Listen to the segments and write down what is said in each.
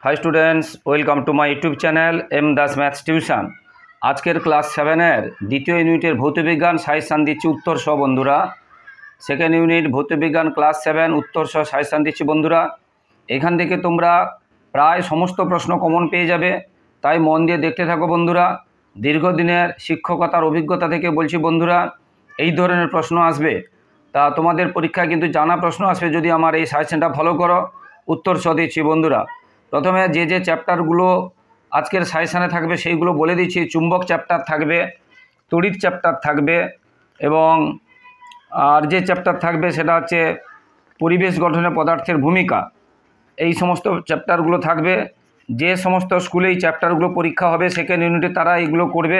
High students welcome to my YouTube channel M Das maths tuition. आजकेर class 7 द्वितीय यूनिटर भौतविज्ञान suggestion दिচ্ছি उत्तर सह बंधुरा। सेकेंड यूनिट भौतविज्ञान क्लास 7 उत्तर सह साजेशन दिচ্ছি बंधुरा। एखान থেকে তোমরা প্রায় সমস্ত প্রশ্ন কমন পেয়ে যাবে, তাই মন দিয়ে দেখতে থাকো বন্ধুরা। দীর্ঘদিনের শিক্ষকতার অভিজ্ঞতা থেকে বলছি বন্ধুরা, এই ধরনের প্রশ্ন আসবে, তা তোমাদের পরীক্ষায় কিন্তু জানা প্রশ্ন আসবে যদি আমার এই সাজেশনটা ফলো করো। उत्तर सह দিচ্ছি বন্ধুরা। प्रथमे जे चैप्टारगुलो आजकेर साजेशने थाकबे सेइगुलो बोले दिচ্ছি। चुम्बक चैप्टार थाकबे, तड़िৎ चैप्टार थाकबे एबं आर जे चैप्टार थाकबे सेटा हच्छे परिवेश गठने पदार्थेर भूमिका। এই সমস্ত চ্যাপ্টারগুলো থাকবে। যে সমস্ত স্কুলে এই চ্যাপ্টারগুলো পরীক্ষা হবে সেকেন্ড ইউনিটে তারা এগুলো করবে।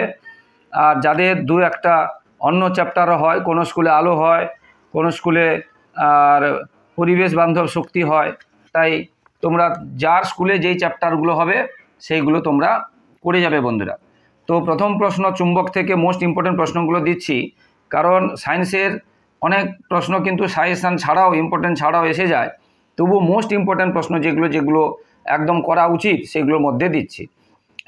আর যাদের দু একটা অন্য চ্যাপ্টারও হয়, কোনো স্কুলে আলো হয়, কোনো স্কুলে আর পরিবেশ বান্ধব শক্তি হয়, তাই তোমরা যার স্কুলে যেই চ্যাপ্টারগুলো হবে সেইগুলো তোমরা করে যাবে বন্ধুরা। তো প্রথম প্রশ্ন চুম্বক থেকে মোস্ট ইম্পর্টেন্ট প্রশ্নগুলো দিচ্ছি, কারণ সায়েন্সের অনেক প্রশ্ন কিন্তু সাজেশন ছাড়াও ইম্পর্টেন্ট ছাড়াও এসে যায়, তবু মোস্ট ইম্পর্টেন্ট প্রশ্ন যেগুলো একদম করা উচিত সেগুলোর মধ্যে দিচ্ছি।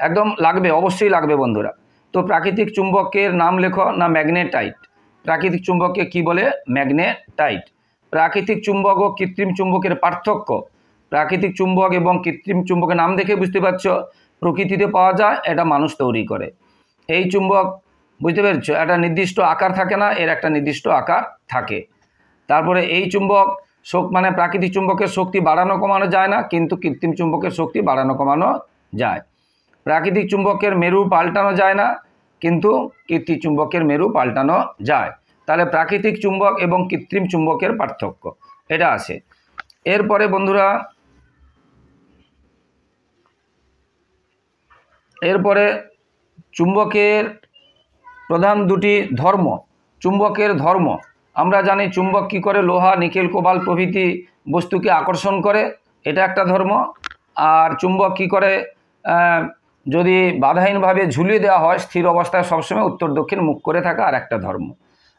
একদম লাগবে, অবশ্যই লাগবে বন্ধুরা। তো প্রাকৃতিক চুম্বকের নাম লেখো না ম্যাগনেটাইট। প্রাকৃতিক চুম্বককে কি বলে? ম্যাগনেটাইট। প্রাকৃতিক চুম্বক ও কৃত্রিম চুম্বকের পার্থক্য। প্রাকৃতিক চুম্বক এবং কৃত্রিম চুম্বকের নাম দেখে বুঝতে পারছো, প্রকৃতিতে পাওয়া যায়, এটা মানুষ তৈরি করে। এই চুম্বক বুঝতে পেরেছো, একটা নির্দিষ্ট আকার থাকে না, এর একটা নির্দিষ্ট আকার থাকে। তারপরে এই চুম্বক মানে প্রাকৃতিক চুম্বকের শক্তি বাড়ানো কমানো যায় না, কিন্তু কৃত্রিম চুম্বকের শক্তি বাড়ানো কমানো যায়। প্রাকৃতিক চুম্বকের মেরু পাল্টানো যায় না, কিন্তু কৃত্রিম চুম্বকের মেরু পাল্টানো যায়। তাহলে প্রাকৃতিক চুম্বক এবং কৃত্রিম চুম্বকের পার্থক্য এটা আছে। এরপরে বন্ধুরা, এরপরে চুম্বকের প্রধান দুটি ধর্ম। চুম্বকের ধর্ম আমরা জানি, চুম্বক কী করে? লোহা, নিকেল, কোবাল্ট প্রভৃতি বস্তুকে আকর্ষণ করে, এটা একটা ধর্ম। আর চুম্বক কী করে? যদি বাধাহীনভাবে ঝুলিয়ে দেওয়া হয় স্থির অবস্থায় সবসময় উত্তর দক্ষিণ মুখ করে থাকা, আর একটা ধর্ম।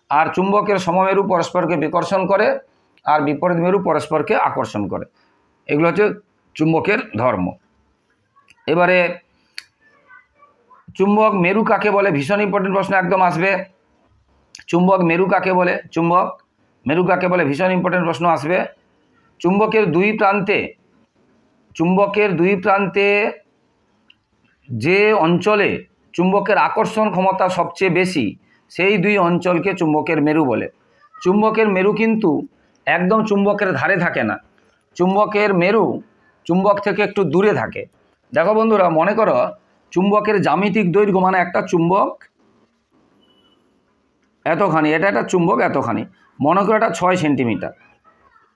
আর চুম্বকের সমমেরু পরস্পরকে বিকর্ষণ করে, আর বিপরীত মেরু পরস্পরকে আকর্ষণ করে। এগুলো হচ্ছে চুম্বকের ধর্ম। এবারে চুম্বক মেরু কাকে বলে? ভীষণ ইম্পর্টেন্ট প্রশ্ন একদম আসবে। চুম্বক মেরু কাকে বলে? চুম্বক মেরু কাকে বলে? ভীষণ ইম্পর্টেন্ট প্রশ্ন আসবে। চুম্বকের দুই প্রান্তে যে অঞ্চলে চুম্বকের আকর্ষণ ক্ষমতা সবচেয়ে বেশি, সেই দুই অঞ্চলকে চুম্বকের মেরু বলে। চুম্বকের মেরু কিন্তু একদম চুম্বকের ধারে থাকে না। চুম্বকের মেরু চুম্বক থেকে একটু দূরে থাকে। দেখো বন্ধুরা, মনে করো চুম্বকের জ্যামিতিক দৈর্ঘ্য, মানে একটা চুম্বক এতখানি, এটা একটা চুম্বক এতখানি, মনে করো এটা 6 সেন্টিমিটার,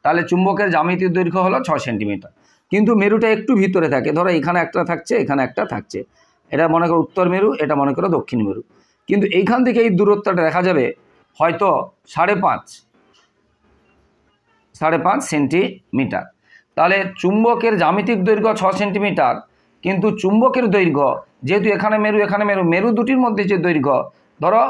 তাহলে চুম্বকের জ্যামিতিক দৈর্ঘ্য হলো 6 সেন্টিমিটার। কিন্তু মেরুটা একটু ভিতরে থাকে, ধরো এখানে একটা থাকছে, এখানে একটা থাকছে, এটা মনে করো উত্তর মেরু, এটা মনে করো দক্ষিণ মেরু। কিন্তু এইখান থেকে এই দূরত্বটা দেখা যাবে হয়তো 5.5 সেন্টিমিটার। তাহলে চুম্বকের জ্যামিতিক দৈর্ঘ্য 6 সেন্টিমিটার, কিন্তু চুম্বকের দৈর্ঘ্য যেহেতু এখানে মেরু এখানে মেরু, মেরু দুটির মধ্যে যে দৈর্ঘ্য ধরো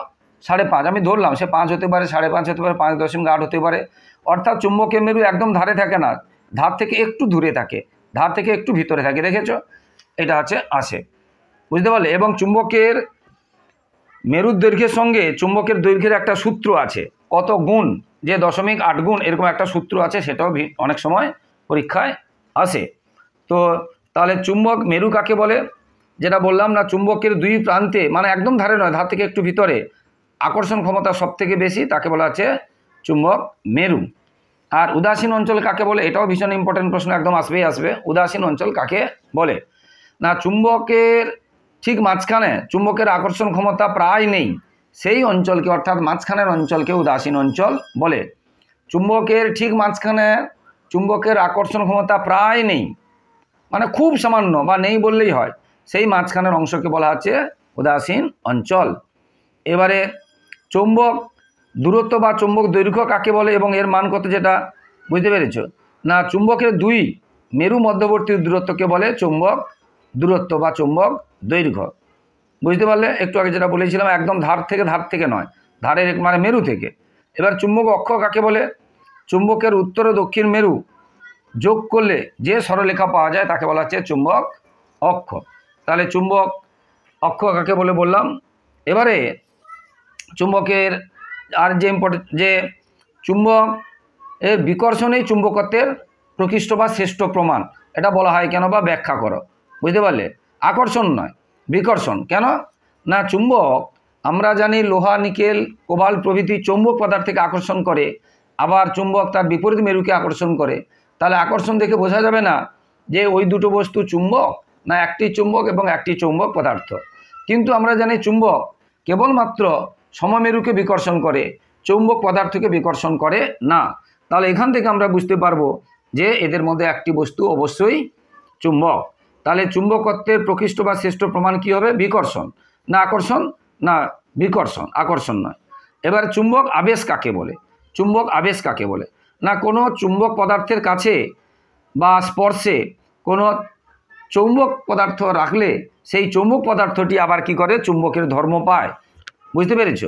5.5, আমি ধরলাম, সে 5 হতে পারে, 5.5 হতে পারে, 5.8 হতে পারে। অর্থাৎ চুম্বকের মেরু একদম ধারে থাকে না, ধার থেকে একটু দূরে থাকে, ধার থেকে একটু ভিতরে থাকে। দেখেছো, এটা আসে, বুঝতে পারলে? এবং চুম্বকের মেরুর দৈর্ঘ্যের সঙ্গে চুম্বকের দৈর্ঘ্যের একটা সূত্র আছে, কত গুণ, যে 0.8 গুণ, এরকম একটা সূত্র আছে, সেটাও অনেক সময় পরীক্ষায় আসে। তো তাহলে চুম্বক মেরু কাকে বলে? যেটা বললাম না, চুম্বকের দুই প্রান্তে, মানে একদম ধারে নয়, ধার থেকে একটু ভিতরে আকর্ষণ ক্ষমতা সব থেকে বেশি, তাকে বলা আছে চুম্বক মেরু। আর উদাসীন অঞ্চল কাকে বলে? এটাও ভীষণ ইম্পর্টেন্ট প্রশ্ন, একদম আসবে। উদাসীন অঞ্চল কাকে বলে? না, চুম্বকের ঠিক মাঝখানে চুম্বকের আকর্ষণ ক্ষমতা প্রায় নেই, সেই অঞ্চলকে, অর্থাৎ মাঝখানের অঞ্চলকে উদাসীন অঞ্চল বলে। চুম্বকের ঠিক মাঝখানে চুম্বকের আকর্ষণ ক্ষমতা প্রায় নেই, মানে খুব সামান্য বা নেই বললেই হয়, সেই মাঝখানের অংশকে বলা হচ্ছে উদাসীন অঞ্চল। এবারে চুম্বক দূরত্ব বা চুম্বক দৈর্ঘ্য কাকে বলে এবং এর মান কত, যেটা বুঝতে পেরেছো? না, চুম্বকের দুই মেরু মধ্যবর্তী দূরত্বকে বলে চুম্বক দূরত্ব বা চুম্বক দৈর্ঘ্য। বুঝতে পারলে? একটু আগে যেটা বলেছিলাম, একদম ধার থেকে নয়, ধারের মানে মেরু থেকে। এবার চুম্বক অক্ষ কাকে বলে? চুম্বকের উত্তর ও দক্ষিণ মেরু যোগ করলে যে সরলরেখা পাওয়া যায় তাকে বলা হচ্ছে চুম্বক অক্ষ। তাহলে চুম্বক অক্ষ কাকে বলে বললাম। এবারে চুম্বকের আর যে চুম্বক এর বিকর্ষণেই চুম্বকত্বের প্রকৃষ্ট বা শ্রেষ্ঠ প্রমাণ, এটা বলা হয় কেন বা ব্যাখ্যা করো। বুঝতে পারলে? আকর্ষণ নয়, বিকর্ষণ। কেন না, চুম্বক আমরা জানি লোহা, নিকেল, কোবাল্ট প্রভৃতি চৌম্বক পদার্থকে আকর্ষণ করে, আবার চুম্বক তার বিপরীত মেরুকে আকর্ষণ করে। তাহলে আকর্ষণ দেখে বোঝা যাবে না যে ওই দুটো বস্তু চুম্বক না একটি চুম্বক এবং একটি চৌম্বক পদার্থ। কিন্তু আমরা জানি চুম্বক কেবলমাত্র সমমেরুকে বিকর্ষণ করে, চৌম্বক পদার্থকে বিকর্ষণ করে না। তাহলে এখান থেকে আমরা বুঝতে পারবো যে এদের মধ্যে একটি বস্তু অবশ্যই চুম্বক। তাহলে চুম্বকত্বের প্রকৃষ্ট বা শ্রেষ্ঠ প্রমাণ কি হবে? বিকর্ষণ না আকর্ষণ? না বিকর্ষণ, আকর্ষণ নয়। এবার চুম্বক আবেশ কাকে বলে? চুম্বক আবেশ কাকে বলে না, কোনো চুম্বক পদার্থের কাছে বা স্পর্শে কোনো চৌম্বক পদার্থ রাখলে সেই চৌম্বক পদার্থটি আবার কি করে? চুম্বকের ধর্ম পায়। বুঝতে পেরেছ?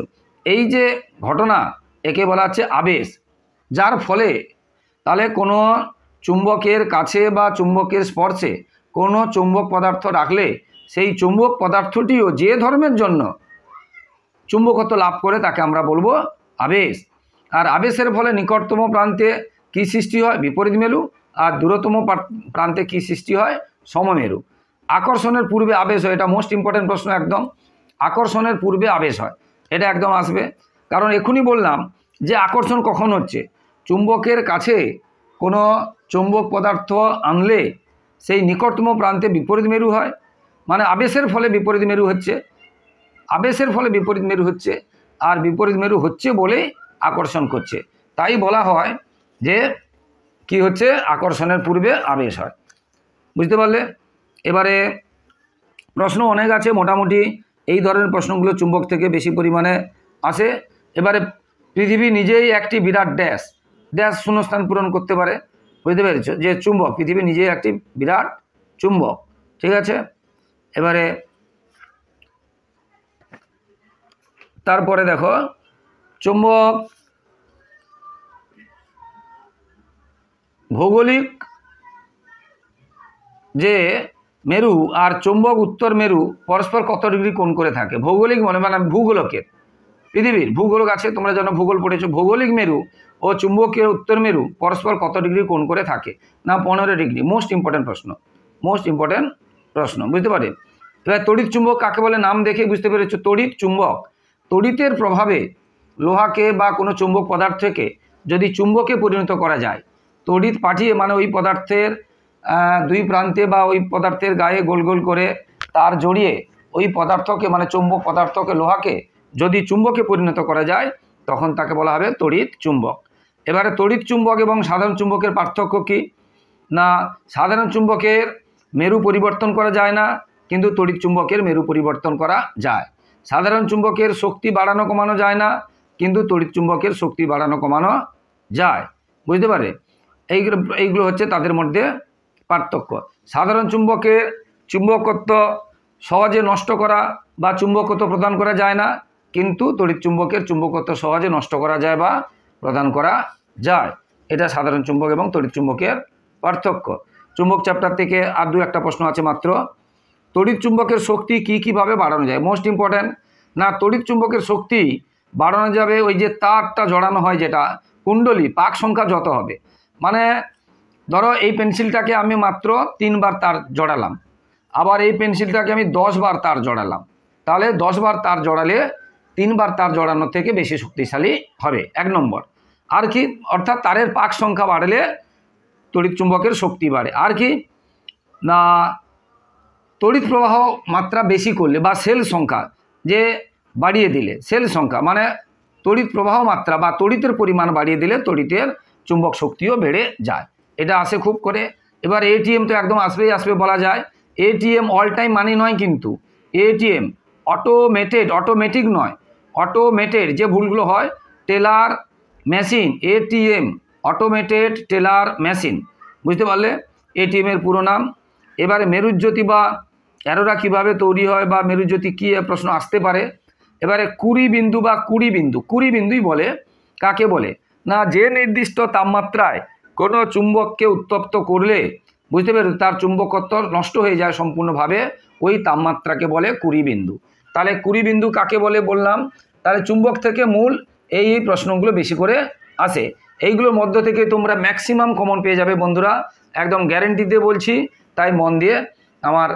এই যে ঘটনা একে বলা হচ্ছে আবেশ। যার ফলে তাহলে কোনো চুম্বকের কাছে বা চুম্বকের স্পর্শে কোনো চৌম্বক পদার্থ রাখলে সেই চৌম্বক পদার্থটিও যে ধর্মের জন্য চুম্বকত্ব লাভ করে তাকে আমরা বলবো আবেশ। আর আবেশের ফলে নিকটতম প্রান্তে কি সৃষ্টি হয়? বিপরীত মেরু। আর দূরতম প্রান্তে কি সৃষ্টি হয়? সমমেরু। আকর্ষণের পূর্বে আবেশ হয়, এটা মোস্ট ইম্পর্টেন্ট প্রশ্ন একদম। আকর্ষণের পূর্বে আবেশ হয়, এটা একদম আসবে। কারণ এখনই বললাম যে আকর্ষণ কখন হচ্ছে? চুম্বকের কাছে কোনো চৌম্বক পদার্থ আনলে সেই নিকটতম প্রান্তে বিপরীত মেরু হয়, মানে আবেশের ফলে বিপরীত মেরু হচ্ছে, আবেশের ফলে বিপরীত মেরু হচ্ছে, আর বিপরীত মেরু হচ্ছে বলে আকর্ষণ করছে। তাই বলা হয় যে কি হচ্ছে? আকর্ষণের পূর্বে আবেশ হয়। বুঝতে পারলে? এবারে প্রশ্ন অনেক আছে, মোটামুটি এই ধরনের প্রশ্নগুলো চুম্বক থেকে বেশি পরিমাণে আসে। এবারে পৃথিবী নিজেই একটি বিরাট ড্যাশ ড্যাশ শূন্যস্থান পূরণ করতে পারে। বুঝতে পেরেছ? যে চুম্বক, পৃথিবী নিজেই একটি বিরাট চুম্বক। ঠিক আছে, এবারে তারপরে দেখো চুম্বক ভৌগোলিক যে মেরু আর চুম্বক উত্তর মেরু পরস্পর কত ডিগ্রি কোণ করে থাকে? ভৌগোলিক মানে ভূগোলকের, পৃথিবীর ভূগোলক আছে, তোমরা যেন ভূগোল পড়েছো। ভৌগোলিক মেরু ও চুম্বকীয় উত্তর মেরু পরস্পর কত ডিগ্রি কোণ করে থাকে? না 15 ডিগ্রি। মোস্ট ইম্পর্টেন্ট প্রশ্ন, মোস্ট ইম্পর্টেন্ট প্রশ্ন। বুঝতে পারে? এবার তড়িৎ চুম্বক কাকে বলে? নাম দেখে বুঝতে পেরেছো। তড়িৎ চুম্বক, তড়িতের প্রভাবে লোহাকে বা কোনো চুম্বক পদার্থকে যদি চুম্বকে পরিণত করা যায়, তড়িৎ পাঠিয়ে মানে ওই পদার্থের দুই প্রান্তে বা ওই পদার্থের গায়ে গোল গোল করে তার জড়িয়ে ওই পদার্থকে মানে চুম্বক পদার্থকে লোহাকে যদি চুম্বকে পরিণত করা যায় তখন তাকে বলা হবে তড়িৎ চুম্বক। এবারে তড়িৎ চুম্বক এবং সাধারণ চুম্বকের পার্থক্য কি? না সাধারণ চুম্বকের মেরু পরিবর্তন করা যায় না, কিন্তু তড়িৎ চুম্বকের মেরু পরিবর্তন করা যায়। সাধারণ চুম্বকের শক্তি বাড়ানো কমানো যায় না, কিন্তু তড়িৎ চুম্বকের শক্তি বাড়ানো কমানো যায়। বুঝতে পারে? এইগুলো হচ্ছে তাদের মধ্যে পার্থক্য। সাধারণ চুম্বকের চুম্বকত্ব সহজে নষ্ট করা বা চুম্বকত্ব প্রদান করা যায় না, কিন্তু তড়িৎ চুম্বকের চুম্বকত্ব সহজে নষ্ট করা যায় বা প্রদান করা যায়। এটা সাধারণ চুম্বক এবং তড়িৎ চুম্বকের পার্থক্য। চুম্বক চ্যাপ্টার থেকে আর দু একটা প্রশ্ন আছে মাত্র। তড়িৎ চুম্বকের শক্তি কীভাবে বাড়ানো যায়? Most important. না তড়িৎ চুম্বকের শক্তি বাড়ানো যাবে ওই যে তারটা জড়ানো হয়, যেটা কুণ্ডলী, পাক সংখ্যা যত হবে। মানে ধরো এই পেন্সিলটাকে আমি মাত্র 3 বার তার জড়ালাম, আবার এই পেন্সিলটাকে আমি 10 বার তার জড়ালাম, তাহলে 10 বার তার জড়ালে 3 বার তার জড়ানো থেকে বেশি শক্তিশালী হবে, 1 নম্বর। আর কি? অর্থাৎ তারের পাক সংখ্যা বাড়লে তড়িৎ চুম্বকের শক্তি বাড়ে। আর কি না তড়িৎ প্রবাহ মাত্রা বেশি করলে বা সেল সংখ্যা যে বাড়িয়ে দিলে, সেল সংখ্যা মানে তড়িৎ প্রবাহ মাত্রা বা তড়িতের পরিমাণ বাড়িয়ে দিলে তড়িতের চুম্বক শক্তিও বেড়ে যায়। এটা আসে খুব করে। এবার এটিএম তো একদম আসবেই আসবে বলা যায়। এটিএম অল টাইম মানি নয়, কিন্তু এটিএম অটোমেটিক নয়, অটোমেটেড যে ভুলগুলো হয়, teller machine, ATM automated teller machine. বুঝতে পারলে? এটিএমের পুরো নাম। এবারে মেরুজ্যোতি বা অ্যারোরা কীভাবে তৈরি হয় বা মেরুজ্যোতি কী প্রশ্ন আসতে পারে। এবারে 20 বিন্দু বা 20 বিন্দুই বলে কাকে বলে? না যে নির্দিষ্ট তাপমাত্রায় কোনো চুম্বককে উত্তপ্ত করলে বুঝতে পেরেছো তার চুম্বকত্ব নষ্ট হয়ে যায় সম্পূর্ণভাবে, ওই তাপমাত্রাকে বলে 20 বিন্দু। তাহলে 20 বিন্দু কাকে বলে বললাম। তাহলে চুম্বক থেকে মূল এই প্রশ্নগুলো বেশি করে আসে, এইগুলোর মধ্য থেকে তোমরা ম্যাক্সিমাম কমন পেয়ে যাবে বন্ধুরা, একদম গ্যারেন্টি দিয়ে বলছি। তাই মন দিয়ে আমার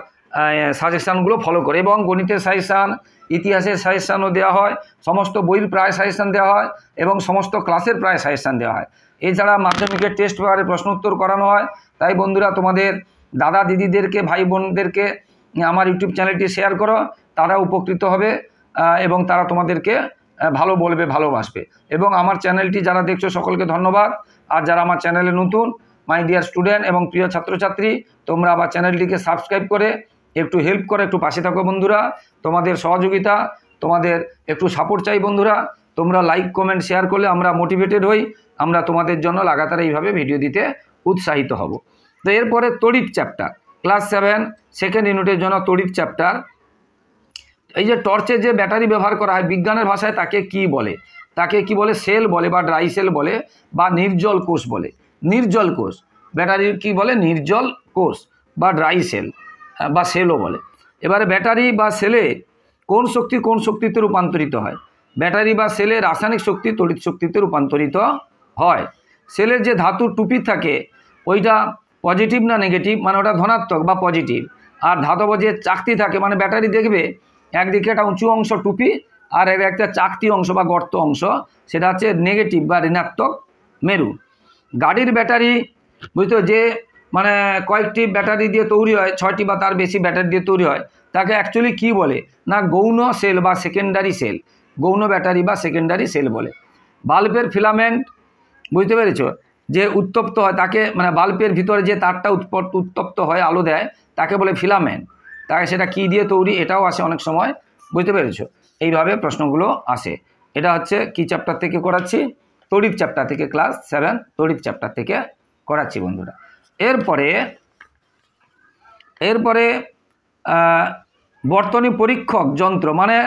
সাজেশানগুলো ফলো করে, এবং গণিতের সাজেশান, ইতিহাসের সাজেশানও দেওয়া হয়, সমস্ত বইয়ের প্রায় সাজেশান দেওয়া হয় এবং সমস্ত ক্লাসের প্রায় সাজেশান দেওয়া হয়। এছাড়া মাধ্যমিকের টেস্ট পেপারে প্রশ্ন উত্তর করানো হয়। তাই বন্ধুরা তোমাদের দাদা দিদিদেরকে, ভাই বোনদেরকে আমার ইউটিউব চ্যানেলটি শেয়ার করো, তারা উপকৃত হবে এবং তারা তোমাদেরকে ভালো বলবে, ভালোবাসবে। এবং আমার চ্যানেলটি যারা দেখছো সকলকে ধন্যবাদ। আর যারা আমার চ্যানেলে নতুন, মাই ডিয়ার স্টুডেন্ট এবং প্রিয় ছাত্রছাত্রী, তোমরা আবার চ্যানেলটিকে সাবস্ক্রাইব করে একটু হেল্প করে একটু পাশে থাকো বন্ধুরা। তোমাদের সহযোগিতা, তোমাদের একটু সাপোর্ট চাই বন্ধুরা। তোমরা লাইক কমেন্ট শেয়ার করলে আমরা মোটিভেটেড হই, আমরা তোমাদের জন্য লাগাতার এইভাবে ভিডিও দিতে উৎসাহিত হব। তো এরপরে তড়িৎ চ্যাপ্টার, ক্লাস 7 সেকেন্ড ইউনিটের জন্য তড়িৎ চ্যাপ্টার। এই যে টর্চে যে ব্যাটারি ব্যবহার করা হয় বিজ্ঞানের ভাষায় তাকে কি বলে? তাকে কি বলে? সেল বলে বা ড্রাই সেল বলে বা নির্জল কোষ বলে। নির্জল কোষ, ব্যাটারির কি বলে? নির্জল কোষ বা ড্রাই সেল বা সেলও বলে। এবারে ব্যাটারি বা সেলে কোন শক্তি কোন শক্তিতে রূপান্তরিত হয়? ব্যাটারি বা সেলে রাসায়নিক শক্তি তড়িৎ শক্তিতে রূপান্তরিত হয়। সেলের যে ধাতুর টুপি থাকে ওইটা পজিটিভ না নেগেটিভ, মানে ওটা ধনাত্মক বা পজিটিভ। আর ধাতব যে চাকতি থাকে, মানে ব্যাটারি দেখবে একদিকে একটা উঁচু অংশ টুপি আর একটা চাকতি অংশ বা গর্ত অংশ, সেটা হচ্ছে নেগেটিভ বা ঋণাত্মক মেরু। গাড়ির ব্যাটারি বুঝতো যে মানে কয়েকটি ব্যাটারি দিয়ে তৈরি হয়, 6টি বা তার বেশি ব্যাটারি দিয়ে তৈরি হয়, তাকে অ্যাকচুয়ালি কি বলে? না গৌণ সেল বা সেকেন্ডারি সেল, গৌণ ব্যাটারি বা সেকেন্ডারি সেল বলে। বাল্বের ফিলামেন্ট বুঝতে পেরেছো, যে উত্তপ্ত হয় তাকে, মানে বাল্বের ভিতরে যে তারটা উত্তপ্ত হয় আলো দেয় তাকে বলে ফিলামেন্ট। তাকে সেটা কি দিয়ে তৈরি এটাও আসে অনেক সময়, বুঝতে পেরেছো। এইভাবে প্রশ্নগুলো আসে। এটা হচ্ছে কি চ্যাপ্টার থেকে করাচ্ছি? তড়িৎ চ্যাপ্টার থেকে, ক্লাস 7 তড়িৎ চ্যাপ্টার থেকে করাচ্ছি বন্ধুরা। এরপরে বর্তনী পরীক্ষক যন্ত্র, মানে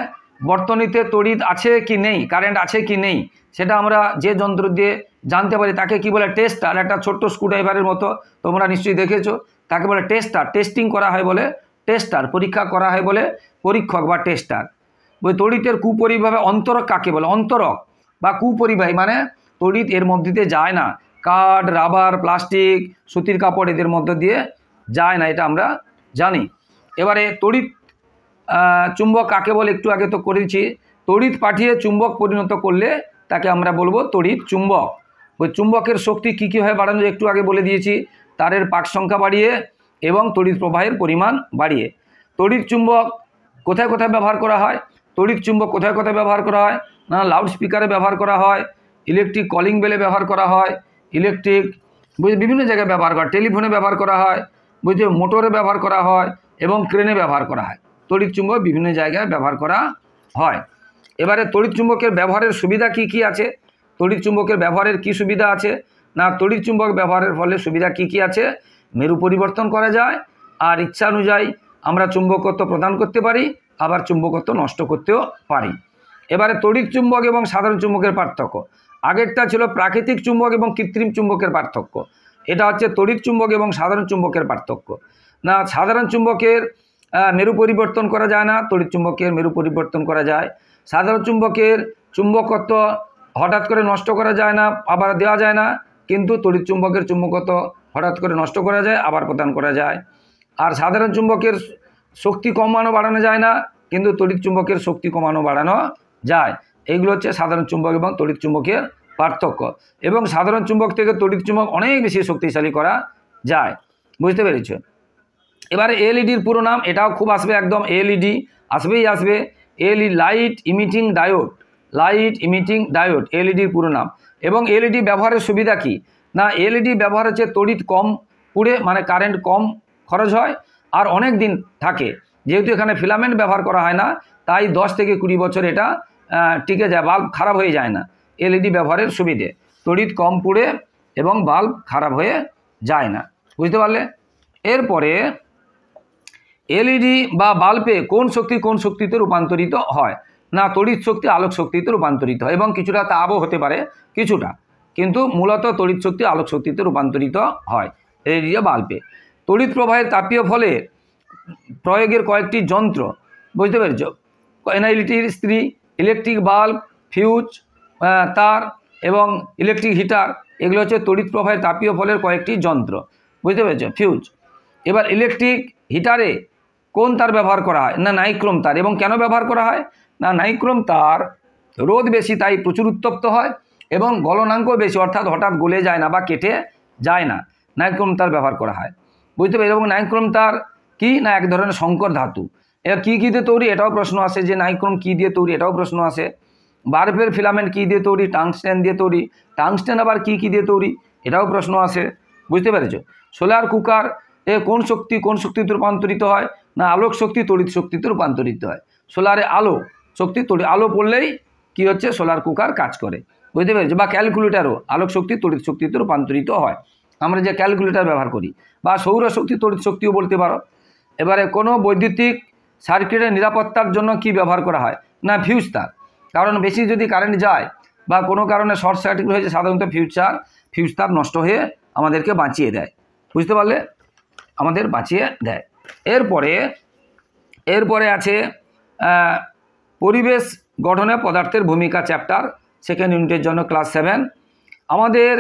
বর্তনীতে তড়িৎ আছে কি নেই, কারেন্ট আছে কি নেই, সেটা আমরা যে যন্ত্র দিয়ে জানতে পারি তাকে কি বলে? টেস্টার। একটা ছোট্ট স্ক্রুড্রাইভারের মতো, তোমরা নিশ্চয়ই দেখেছো, তাকে বলে টেস্টার। টেস্টিং করা হয় বলে টেস্টার, পরীক্ষা করা হয় বলে পরীক্ষক বা টেস্টার। ওই তড়িতের কুপরিবাহী অন্তরক কাকে বলে? অন্তরক বা কুপরিবাহী, মানে তড়িৎ এর মধ্যে দিয়ে যায় না, কাঠ, রাবার, প্লাস্টিক, সুতির কাপড় এদের মধ্য দিয়ে যায় না, এটা আমরা জানি। এবারে তড়িৎ চুম্বক কাকে বলে? একটু আগে তো করেছি। তড়িৎ পাঠিয়ে চুম্বক পরিণত করলে তাকে আমরা বলবো তড়িৎ চুম্বক। ওই চুম্বকের শক্তি কী কী হয় বাড়ানো, একটু আগে বলে দিয়েছি। তারের পাক সংখ্যা বাড়িয়ে এবং তড়িৎ প্রবাহের পরিমাণ বাড়িয়ে। তড়িৎ চুম্বক কোথায় কোথায় ব্যবহার করা হয়? তড়িৎ চুম্বক কোথায় কোথায় ব্যবহার করা হয়? না লাউড স্পিকারে ব্যবহার করা হয়, ইলেকট্রিক কলিং বেলে ব্যবহার করা হয়, ইলেকট্রিক বিভিন্ন জায়গায় ব্যবহার করা হয়, টেলিফোনে ব্যবহার করা হয়, বুঝতে মোটরে ব্যবহার করা হয় এবং ক্রেনে ব্যবহার করা হয়। তড়িৎ চুম্বক বিভিন্ন জায়গায় ব্যবহার করা হয়। এবারে তড়িৎ চুম্বকের ব্যবহারের সুবিধা কি কি আছে? তড়িৎ চুম্বকের ব্যবহারের কি সুবিধা আছে? না তড়িৎ চুম্বক ব্যবহারের ফলে সুবিধা কি কি আছে? মেরু পরিবর্তন করা যায়, আর ইচ্ছা অনুযায়ী আমরা চুম্বকত্ব প্রদান করতে পারি, আবার চুম্বকত্ব নষ্ট করতেও পারি। এবারে তড়িৎ চুম্বক এবং সাধারণ চুম্বকের পার্থক্য। আগেরটা ছিল প্রাকৃতিক চুম্বক এবং কৃত্রিম চুম্বকের পার্থক্য, এটা হচ্ছে তড়িৎ চুম্বক এবং সাধারণ চুম্বকের পার্থক্য। না সাধারণ চুম্বকের মেরু পরিবর্তন করা যায় না, তড়িৎ চুম্বকের মেরু পরিবর্তন করা যায়। সাধারণ চুম্বকের চুম্বকত্ব হঠাৎ করে নষ্ট করা যায় না, আবার দেওয়া যায় না, কিন্তু তড়িৎ চুম্বকের চুম্বকত্ব হঠাৎ করে নষ্ট করা যায়, আবার প্রদান করা যায়। আর সাধারণ চুম্বকের শক্তি কমানো বাড়ানো যায় না, কিন্তু তড়িৎ চুম্বকের শক্তি কমানো বাড়ানো যায়। এইগুলো হচ্ছে সাধারণ চুম্বক এবং তড়িৎ চুম্বকের পার্থক্য। এবং সাধারণ চুম্বক থেকে তড়িৎ চুম্বক অনেক বেশি শক্তিশালী করা যায়, বুঝতে পেরেছ। এবারে এলইডির পুরো নাম, এটাও খুব আসবে, একদম এলইডি আসবে। LED light emitting diode, light emitting diode এলইডির পুরো নাম। এবং এলইডি ব্যবহারের সুবিধা কি? না এলইডি ব্যবহার হচ্ছে তড়িৎ কম পুড়ে, মানে কারেন্ট কম খরচ হয় আর অনেক দিন থাকে। যেহেতু এখানে ফিলামেন্ট ব্যবহার করা হয় না, তাই 10 থেকে 20 বছর এটা টিকে যায়, বাল্ব খারাপ হয়ে যায় না। এলইডি ব্যবহারের সুবিধে, তড়িৎ কম পুড়ে এবং বাল্ব খারাপ হয়ে যায় না, বুঝতে পারলে। এরপরে এলইডি বা বাল্বে কোন শক্তিতে রূপান্তরিত হয়? না তড়িৎ শক্তি আলোক শক্তিতে রূপান্তরিত হয়, এবং কিছুটা তাপও হতে পারে কিছুটা। কিন্তু মূলত তড়িৎ শক্তি আলোক শক্তিতে রূপান্তরিত হয় এলইডি বাল্বে। তড়িৎ প্রবাহের তাপীয় ফলে প্রয়োগের কয়েকটি যন্ত্র, বুঝতে পেরেছ, এনআইএলটির স্ত্রী, ইলেকট্রিক বাল্ব, ফিউজ তার এবং ইলেকট্রিক হিটার, এগুলো হচ্ছে তড়িৎ প্রবাহের তাপীয় ফলের কয়েকটি যন্ত্র, বুঝতে পেরেছ, ফিউজ। এবার ইলেকট্রিক হিটারে কোন তার ব্যবহার করা হয়? না নাইক্রোম তার। এবং কেন ব্যবহার করা হয়? না নাইক্রোম তার রোধ বেশি, তাই প্রচুর উত্তপ্ত হয় এবং গলনাঙ্ক বেশি, অর্থাৎ হঠাৎ গলে যায় না বা কেটে যায় না, নাইক্রোম তার ব্যবহার করা হয়, বুঝতে পেরেছ। এবং নাইক্রোম তার কি না এক ধরনের সংকর ধাতু। এর কী কী দিয়ে তৈরি এটাও প্রশ্ন আসে, যে নাইক্রোম কী দিয়ে তৈরি এটাও প্রশ্ন আসে। বাল্বের ফিলামেন্ট কী দিয়ে তৈরি? টাংস্টেন দিয়ে তৈরি। টাংস্টেন আবার কী কী দিয়ে তৈরি এটাও প্রশ্ন আসে, বুঝতে পেরেছ। সোলার কুকার এ কোন শক্তিতে রূপান্তরিত হয়? না আলোক শক্তি তড়িৎ শক্তিতে রূপান্তরিত হয়। সোলারে আলো শক্তি আলো পড়লেই কি হচ্ছে? সোলার কুকার কাজ করে, বুঝতে পেরেছ। বা ক্যালকুলেটারও আলোক শক্তি তড়িৎ শক্তিতে রূপান্তরিত হয়, আমরা যে ক্যালকুলেটার ব্যবহার করি। বা সৌরশক্তি তড়িৎ শক্তিও বলতে পারো। এবারে কোনো বৈদ্যুতিক সার্কিটের নিরাপত্তার জন্য কি ব্যবহার করা হয়? না ফিউজ তার। কারণ বেশি যদি কারেন্ট যায় বা কোনো কারণে শর্ট সার্কিট হয়েছে, সাধারণত ফিউজ তার নষ্ট হয়ে আমাদেরকে বাঁচিয়ে দেয়, বুঝতে পারলে, আমাদের বাঁচিয়ে দেয়। এরপরে আছে পরিবেশ গঠনে পদার্থের ভূমিকা চ্যাপ্টার, সেকেন্ড ইউনিটের জন্য ক্লাস 7। আমাদের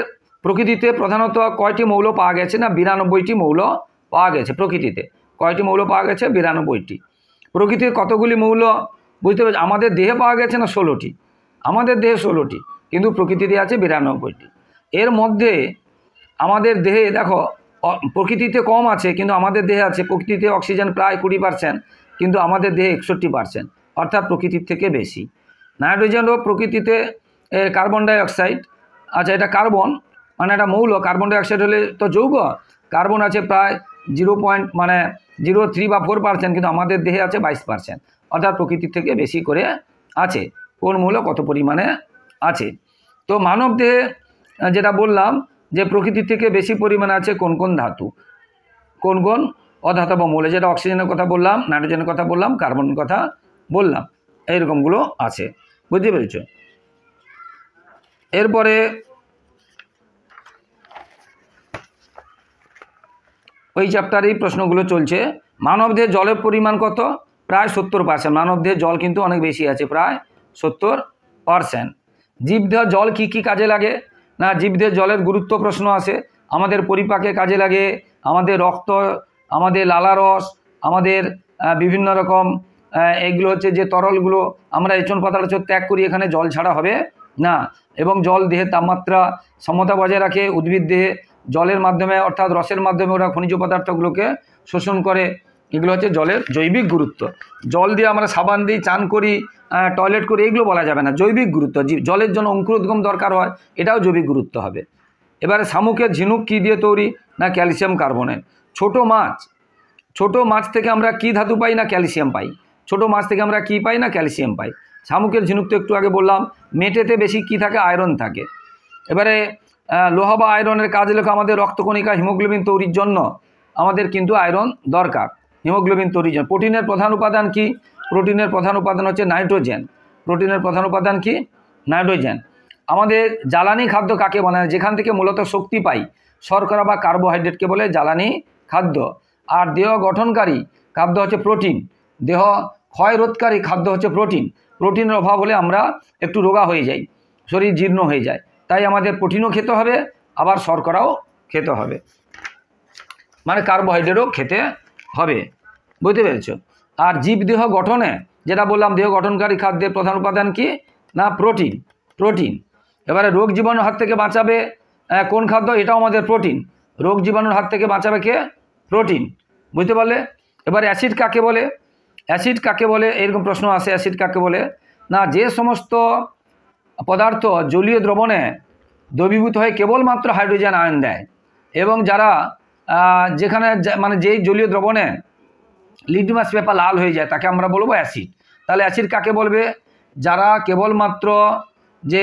প্রকৃতিতে প্রধানত কয়টি মৌল পাওয়া গেছে? না 92টি মৌল পাওয়া গেছে প্রকৃতিতে। কয়টি মৌল পাওয়া গেছে? 92টি। প্রকৃতির কতগুলি মৌল বুঝতে পেরেছি? আমাদের দেহে পাওয়া গেছে না 16টি। আমাদের দেহে 16টি, কিন্তু প্রকৃতিতে আছে 92টি। এর মধ্যে আমাদের দেহে দেখো প্রকৃতিতে কম আছে, কিন্তু আমাদের দেহে আছে। প্রকৃতিতে অক্সিজেন প্রায় 20%, কিন্তু আমাদের দেহে 61%, অর্থাৎ প্রকৃতির থেকে বেশি। নাইট্রোজেনও প্রকৃতিতে কার্বন ডাইঅক্সাইড, আচ্ছা এটা কার্বন মানে একটা মৌল, কার্বন ডাইঅক্সাইড হলে তো যৌগ, কার্বন আছে প্রায় 0.03 বা 4%, কিন্তু আমাদের দেহে আছে 22%, অর্থাৎ প্রকৃতির থেকে বেশি করে আছে। কোন মৌল কত পরিমাণে আছে? তো মানব দেহে যেটা বললাম যে প্রকৃতির থেকে বেশি পরিমাণে আছে কোন কোন ধাতু, কোন কোন অধাতব মৌল, যেটা অক্সিজেনের কথা বললাম, নাইট্রোজেনের কথা বললাম, কার্বনের কথা বললাম, এইরকমগুলো আছে, বুঝতে পেরেছ। এরপরে ওই চ্যাপ্টারেই প্রশ্নগুলো চলছে। মানবদেহে জলের পরিমাণ কত? প্রায় 70%। মানবদেহে জল কিন্তু অনেক বেশি আছে, প্রায় 70%। জীবদেহ জল কি কি কাজে লাগে? না জীবদেহ জলের গুরুত্ব প্রশ্ন আসে। আমাদের পরিপাকে কাজে লাগে, আমাদের রক্ত, আমাদের লালারস, আমাদের বিভিন্ন রকম এইগুলো হচ্ছে যে তরলগুলো আমরা এচন পদার্থ ত্যাগ করি, এখানে জল ছাড়া হবে না। এবং জল দেহের তাপমাত্রা সমতা বজায় রাখে। উদ্ভিদ দেহে জলের মাধ্যমে অর্থাৎ রসের মাধ্যমে ওরা খনিজ পদার্থগুলোকে শোষণ করে। এগুলো হচ্ছে জলের জৈবিক গুরুত্ব। জল দিয়ে আমরা সাবান দিই, চান করি, টয়লেট করি, এগুলো বলা যাবে না, জৈবিক গুরুত্ব। জলের জন্য অঙ্কুরোদ্গম দরকার হয়, এটাও জৈবিক গুরুত্ব হবে। এবারে শামুকের ঝিনুক কী দিয়ে তৈরি? না ক্যালসিয়াম কার্বনেট। ছোট মাছ থেকে আমরা কি ধাতু পাই? না ক্যালসিয়াম পাই। ছোট মাছ থেকে আমরা কি পাই? না ক্যালসিয়াম পাই। শামুকের ঝিনুক তো একটু আগে বললাম। মেটেতে বেশি কি থাকে? আয়রন থাকে। এবারে লোহা বা আয়রনের কাজ হলো আমাদের রক্তকণিকা হিমোগ্লোবিন তৈরির জন্য আমাদের কিন্তু আয়রন দরকার, হিমোগ্লোবিন তৈরির জন্য। প্রোটিনের প্রধান উপাদান কি? প্রোটিনের প্রধান উপাদান হচ্ছে নাইট্রোজেন। প্রোটিনের প্রধান উপাদান কি? নাইট্রোজেন। আমাদের জ্বালানি খাদ্য কাকে বলে? যেখান থেকে মূলত শক্তি পাই, শর্করা বা কার্বোহাইড্রেটকে বলে জ্বালানি খাদ্য। আর দেহ গঠনকারী খাদ্য হচ্ছে প্রোটিন। দেহ ক্ষয় রোধকারী খাদ্য হচ্ছে প্রোটিন। প্রোটিনের অভাব হলে আমরা একটু রোগা হয়ে যাই, শরীর জীর্ণ হয়ে যায়। তাই আমাদের প্রোটিনও খেতে হবে, আবার শর্করাও খেতে হবে, মানে কার্বোহাইড্রেটও খেতে হবে, বুঝতে পেরেছ। আর জীবদেহ গঠনে যেটা বললাম, দেহ গঠনকারী খাদ্যের প্রধান উপাদান কি? না প্রোটিন। এবারে রোগ জীবাণুর হাত থেকে বাঁচাবে কোন খাদ্য? এটাও আমাদের প্রোটিন। রোগ জীবাণুর হাত থেকে বাঁচাবে কে? প্রোটিন, বুঝতে পারলে। এবার অ্যাসিড কাকে বলে? অ্যাসিড কাকে বলে এরকম প্রশ্ন আসে। অ্যাসিড কাকে বলে? না যে সমস্ত পদার্থ জলীয় দ্রবণে দ্রবীভূত হয়ে কেবলমাত্র হাইড্রোজেন আয়ন দেয়, এবং যারা যেখানে মানে যেই জলীয় দ্রবণে লিটমাস পেপার লাল হয়ে যায় তাকে আমরা বলবো অ্যাসিড। তাহলে অ্যাসিড কাকে বলবে? যারা কেবলমাত্র যে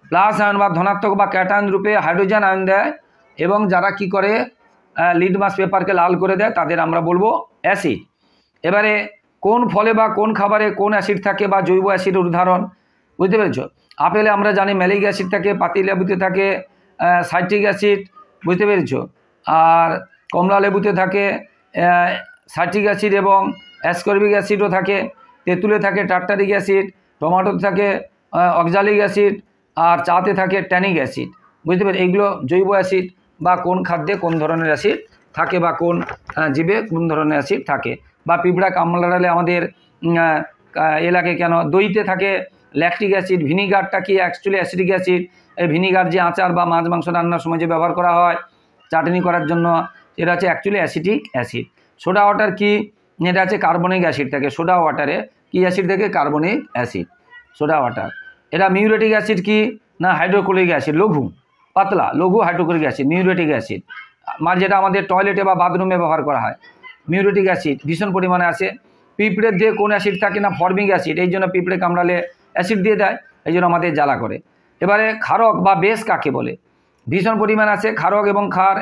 প্লাস আয়ন বা ধনাত্মক বা ক্যাটায়ন রূপে হাইড্রোজেন আয়ন দেয়, এবং যারা কি করে লিটমাস পেপারকে লাল করে দেয়, তাদের আমরা বলবো অ্যাসিড। এবারে কোন ফলে বা কোন খাবারে কোন অ্যাসিড থাকে বা জৈব অ্যাসিডের উদাহরণ? বুঝতে পেরেছো? আপেলে আমরা জানি ম্যালিক অ্যাসিড থাকে, পাতিলেবুতে থাকে সাইট্রিক অ্যাসিড, বুঝতে পেরেছো? আর কমলা লেবুতে থাকে সাইট্রিক অ্যাসিড এবং অ্যাসকর্বিক অ্যাসিডও থাকে, তেঁতুলে থাকে টার্টারিক অ্যাসিড, টমেটোতে থাকে অক্সালিক অ্যাসিড, আর চাতে থাকে ট্যানিক অ্যাসিড, বুঝতে পারি? এইগুলো জৈব অ্যাসিড বা কোন খাদ্যে কোন ধরনের অ্যাসিড থাকে বা কোন জীবে কোন ধরনের অ্যাসিড থাকে। বা পিঁপড়া কামড়ালে আমাদের এলাকে কেন দইতে থাকে ল্যাকটিক অ্যাসিড। ভিনিগারটা কি অ্যাকচুয়ালি অ্যাসিডিক অ্যাসিড। এই ভিনিগার যে আচার বা মাছ মাংস রান্নার সময় যে ব্যবহার করা হয় চাটনি করার জন্য, এটা হচ্ছে actually acidic acid. Soda water কি, এটা হচ্ছে কার্বনিক অ্যাসিড থাকে। সোডা ওয়াটারে কি অ্যাসিড থাকে? Carbonic acid, soda water. এটা মিউরেটিক অ্যাসিড কি না হাইড্রোক্লোরিক অ্যাসিড, লঘু পাতলা লঘু হাইড্রোক্লোরিক অ্যাসিড, মিউরেটিক অ্যাসিড। মানে যেটা আমাদের টয়লেটে বা বাথরুমে ব্যবহার করা হয়। মিউরেটিক অ্যাসিড ভীষণ পরিমাণে আছে। পিঁপড়ের দিয়ে কোন অ্যাসিড থাকে না ফর্মিক অ্যাসিড, এই জন্য পিঁপড়ে কামড়ালে অ্যাসিড দিয়ে দেয়, এই জন্য আমাদের জ্বালা করে। এবারে ক্ষারক বা বেশ কাকে বলে? ভীষণ পরিমাণ আছে ক্ষারক এবং ক্ষার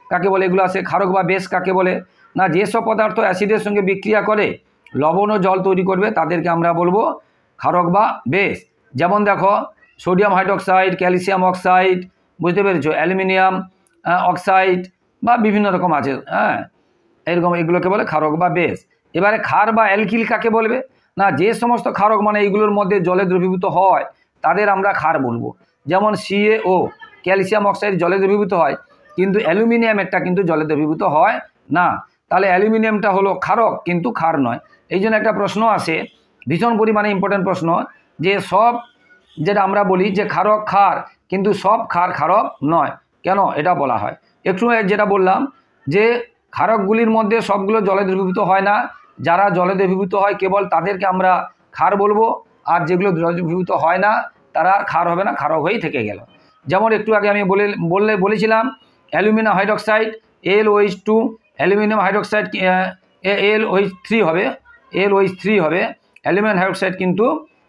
কাকে বলে, এগুলো আছে। ক্ষারক বা বেশ কাকে বলে না যেসব পদার্থ অ্যাসিডের সঙ্গে বিক্রিয়া করে লবণ ও জল তৈরি করবে তাদেরকে আমরা বলবো ক্ষারক বা বেশ। যেমন দেখো সোডিয়াম হাইড্রোক্সাইড, ক্যালসিয়াম অক্সাইড, বুঝতে পেরেছো? অ্যালুমিনিয়াম অক্সাইড বা বিভিন্ন রকম আছে, হ্যাঁ, এরকম এগুলোকে বলে ক্ষারক বা বেশ। এবারে ক্ষার বা অ্যালকিল কাকে বলবে না যে সমস্ত ক্ষারক মানে এইগুলোর মধ্যে জলে দ্রবীভূত হয় তাদের আমরা ক্ষার বলবো। যেমন CaO ক্যালসিয়াম অক্সাইড জলে দ্রবীভূত হয়, কিন্তু অ্যালুমিনিয়ামেরটা কিন্তু জলে দ্রবীভূত হয় না। তাহলে অ্যালুমিনিয়ামটা হলো ক্ষারক কিন্তু ক্ষার নয়। এই জন্য একটা প্রশ্ন আসে, ভীষণ পরিমাণে ইম্পর্টেন্ট প্রশ্ন, যে সব যেটা আমরা বলি যে ক্ষারক ক্ষার, কিন্তু সব ক্ষার ক্ষারক নয়, কেন এটা বলা হয়? একটু যেটা বললাম যে ক্ষারকগুলির মধ্যে সবগুলো জলে দ্রবীভূত হয় না, যারা জলে দ্রবীভূত হয় কেবল তাদেরকে আমরা ক্ষার বলবো, আর যেগুলো জলে দ্রবীভূত হয় না তারা ক্ষার হবে না, ক্ষারক হয়েই থেকে গেল। যেমন একটু আগে আমি বলেছিলাম aluminium hydroxide AlOH2, aluminium hydroxide AlOH3 হবে, AlOH3 হবে। অ্যালুমিনিয়াম হাইড্রোক্সাইড কিন্তু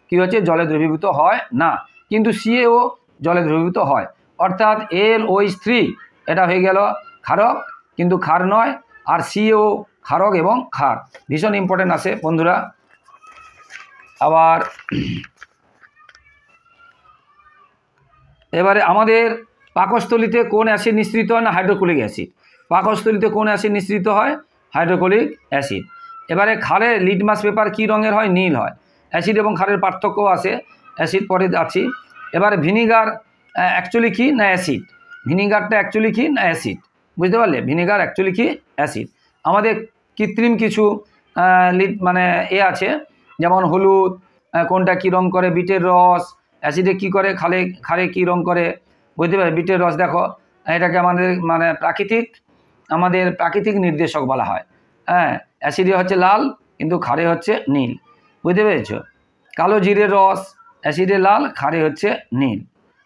কী হচ্ছে জলে দ্রবীভূত হয় না, কিন্তু CaO জলে দ্রবীভূত হয়। অর্থাৎ AlOH3 এটা হয়ে গেল ক্ষারক কিন্তু ক্ষার নয়, আর CaO ক্ষারক এবং ক্ষার। ভীষণ ইম্পর্টেন্ট আছে বন্ধুরা। আবার এবারে আমাদের পাকস্থলিতে কোন অ্যাসিড নিঃসৃত হয় না হাইড্রোক্লোরিক অ্যাসিড। পাকস্থলিতে কোন অ্যাসিড নিঃসৃত হয়? Hydrochloric acid. এবারে ক্ষারের লিটমাস পেপার কী রঙের হয়? নীল হয়। অ্যাসিড এবং ক্ষারের পার্থক্য আছে, অ্যাসিড পরে আছি। এবারে ভিনিগার অ্যাকচুয়ালি কি না অ্যাসিড? ভিনিগারটা অ্যাকচুয়ালি কি না অ্যাসিড? বুঝতে পারলে? ভিনিগার অ্যাকচুয়ালি কি অ্যাসিড। আমাদের কৃত্রিম কিছু মানে আছে, যেমন হলুদ কোনটা কী রঙ করে, বিটের রস অ্যাসিডে কি করে, ক্ষারে কী রঙ করে, বুঝতে পারে? বিটের রস দেখো, এটাকে আমাদের মানে প্রাকৃতিক নির্দেশক বলা হয়। হ্যাঁ, অ্যাসিডে হচ্ছে লাল কিন্তু ক্ষারে হচ্ছে নীল, বুঝতে পেরেছ? কালো জিরের রস অ্যাসিডে লাল, ক্ষারে হচ্ছে নীল।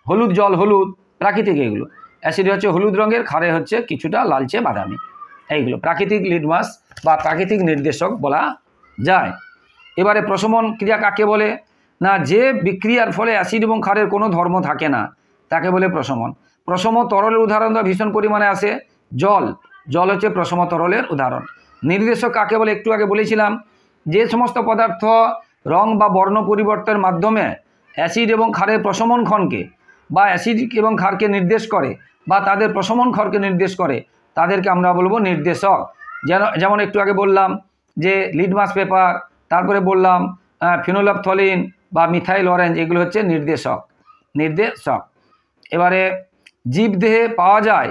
হলুদ জল হলুদ প্রাকৃতিক, এগুলো অ্যাসিডে হচ্ছে হলুদ রঙের, ক্ষারে হচ্ছে কিছুটা লালচে বাদামি। এইগুলো প্রাকৃতিক লিটমাস বা প্রাকৃতিক নির্দেশক বলা যায়। এবারে প্রশমন ক্রিয়া কাকে বলে না যে বিক্রিয়ার ফলে অ্যাসিড এবং ক্ষারের কোনো ধর্ম থাকে না তাকে বলে প্রশমন। প্রশম তরলের উদাহরণ তো ভীষণ পরিমাণে আছে, জল হচ্ছে প্রশম তরলের উদাহরণ। নির্দেশক কাকে বলে একটু আগে বলেছিলাম, যে সমস্ত পদার্থ রং বা বর্ণ পরিবর্তনের মাধ্যমে অ্যাসিড এবং ক্ষারের প্রশমন ক্ষণকে বা অ্যাসিড এবং ক্ষারকে নির্দেশ করে বা তাদের প্রশমন ক্ষণকে নির্দেশ করে তাদেরকে আমরা বলবো নির্দেশক। যেমন একটু আগে বললাম যে লিটমাস পেপার, তারপরে বললাম ফিনোলফথলিন বা মিথাইল অরেঞ্জ, এগুলো হচ্ছে নির্দেশক। এবারে জীবদেহে পাওয়া যায়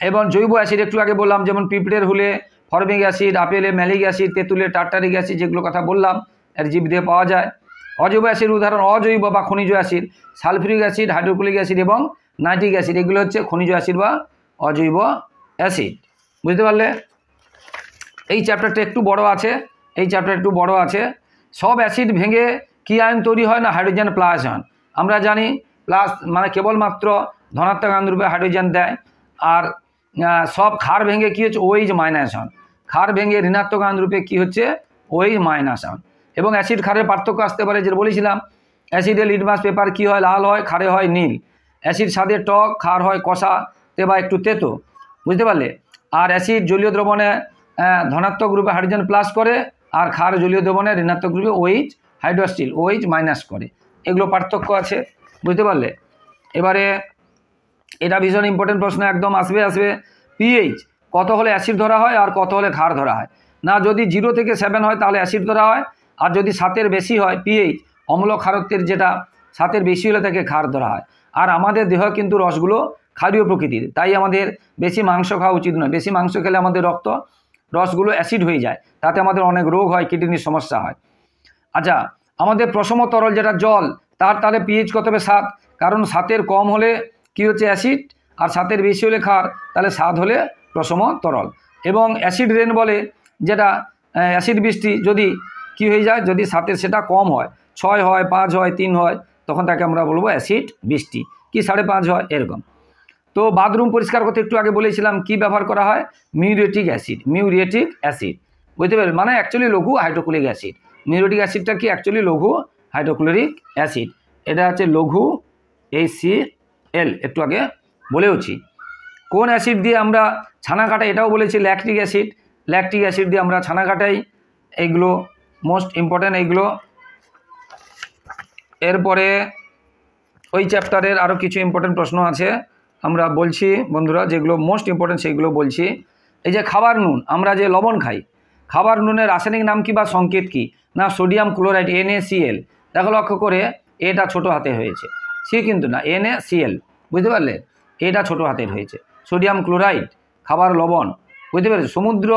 এবং জৈব অ্যাসিড একটু আগে বললাম, যেমন পিঁপড়ের হুলে ফর্মিক অ্যাসিড, আপেলে ম্যালিক অ্যাসিড, তেঁতুলে টার্টারিক অ্যাসিড, যেগুলো কথা বললাম এর জীবদেহে পাওয়া যায়। অজৈব অ্যাসিড উদাহরণ অজৈব বা খনিজ acid, sulphuric acid, hydrochloric acid এবং নাইট্রিক অ্যাসিড, এগুলো হচ্ছে খনিজ অ্যাসিড বা অজৈব অ্যাসিড। বুঝতে পারলে? এই চ্যাপ্টারটা একটু বড় আছে। সব অ্যাসিড ভেঙে কী আয়ন তৈরি হয় না হাইড্রোজেন প্লাস আয়ন। আমরা জানি প্লাস মানে কেবলমাত্র ধনাত্মক আয়ন রূপে হাইড্রোজেন দেয়, আর সব ক্ষার ভেঙে কী হচ্ছে OH মাইনাস আয়ন। ক্ষার ভেঙে ঋণাত্মক আয়ন রূপে কী হচ্ছে OH মাইনাস আয়ন। এবং অ্যাসিড ক্ষারের পার্থক্য আসতে পারে, যেটা বলেছিলাম অ্যাসিডে লিটমাস পেপার কী হয় লাল হয়, ক্ষারে হয় নীল। অ্যাসিড স্বাদে টক, ক্ষার হয় কষাতে বা একটু তেতো, বুঝতে পারলে? আর অ্যাসিড জলীয় দ্রবণে ধনাত্মক রূপে হাইড্রোজেন প্লাস করে, আর ক্ষার জলীয় দ্রবণে ঋণাত্মক রূপে OH হাইড্রোস্টিল OH মাইনাস করে। এগুলো পার্থক্য আছে, বুঝতে পারলে। এবারে এটা ভীষণ ইম্পর্টেন্ট প্রশ্ন, একদম আসবে পিএইচ কত হলে অ্যাসিড ধরা হয় আর কত হলে ক্ষার ধরা হয়। না, যদি 0 থেকে 7 হয় তাহলে অ্যাসিড ধরা হয়, আর যদি 7-এর বেশি হয় পিএইচ, অম্ল ক্ষারত্বের যেটা 7-এর বেশি হলে তাকে ক্ষার ধরা হয়। আর আমাদের দেহ কিন্তু রসগুলো ক্ষারীয় প্রকৃতির, তাই আমাদের বেশি মাংস খাওয়া উচিত নয়। বেশি মাংস খেলে আমাদের রসগুলো অ্যাসিড হয়ে যায়, তাতে আমাদের অনেক রোগ হয়, কিডনির সমস্যা হয়। আচ্ছা, আমাদের প্রশম তরল যেটা জল, তাহলে পিএইচ কত হবে 7, কারণ 7-এর কম হলে কি হচ্ছে অ্যাসিড, আর 7-এর বেশি হলে ক্ষার, তাহলে 7 হলে প্রশম তরল। এবং অ্যাসিড রেন বলে যেটা অ্যাসিড বৃষ্টি, যদি কি হয়ে যায়, যদি 7-এর সেটা কম হয়, 6 হয়, 5 হয়, 3 হয়, তখন তাকে আমরা বলবো অ্যাসিড বৃষ্টি, কি 5.5 হয় এরকম। তো বাথরুম পরিষ্কার করতে একটু আগে বলেছিলাম কি ব্যবহার করা হয়, মিউরেটিক অ্যাসিড, বুঝতে পারবেন, মানে অ্যাকচুয়ালি লঘু হাইড্রোক্লোরিক অ্যাসিড। মিউরেটিক অ্যাসিডটা কি অ্যাকচুয়ালি লঘু হাইড্রোক্লোরিক অ্যাসিড, এটা হচ্ছে লঘু HCl, একটু আগে বলেওছি। কোন অ্যাসিড দিয়ে আমরা ছানা কাটাই, এটাও বলেছি ল্যাকটিক অ্যাসিড দিয়ে আমরা ছানা কাটাই, এইগুলো মোস্ট ইম্পর্ট্যান্ট এইগুলো। এরপরে ওই চ্যাপ্টারের আরও কিছু ইম্পর্ট্যান্ট প্রশ্ন আছে, আমরা বলছি বন্ধুরা, যেগুলো মোস্ট ইম্পর্ট্যান্ট সেইগুলো বলছি। এই যে খাবার নুন, আমরা যে লবণ খাই, খাবার নুনের রাসায়নিক নাম কি বা সংকেত কি, না সোডিয়াম ক্লোরাইড NaCl। দেখো লক্ষ্য করে, এটা ছোট হাতে হয়েছে, সি কিন্তু না, NaCl, বুঝতে পারলে, এটা ছোট হাতের হয়েছে। সোডিয়াম ক্লোরাইড খাবার লবণ, বুঝতে পারলে। সমুদ্র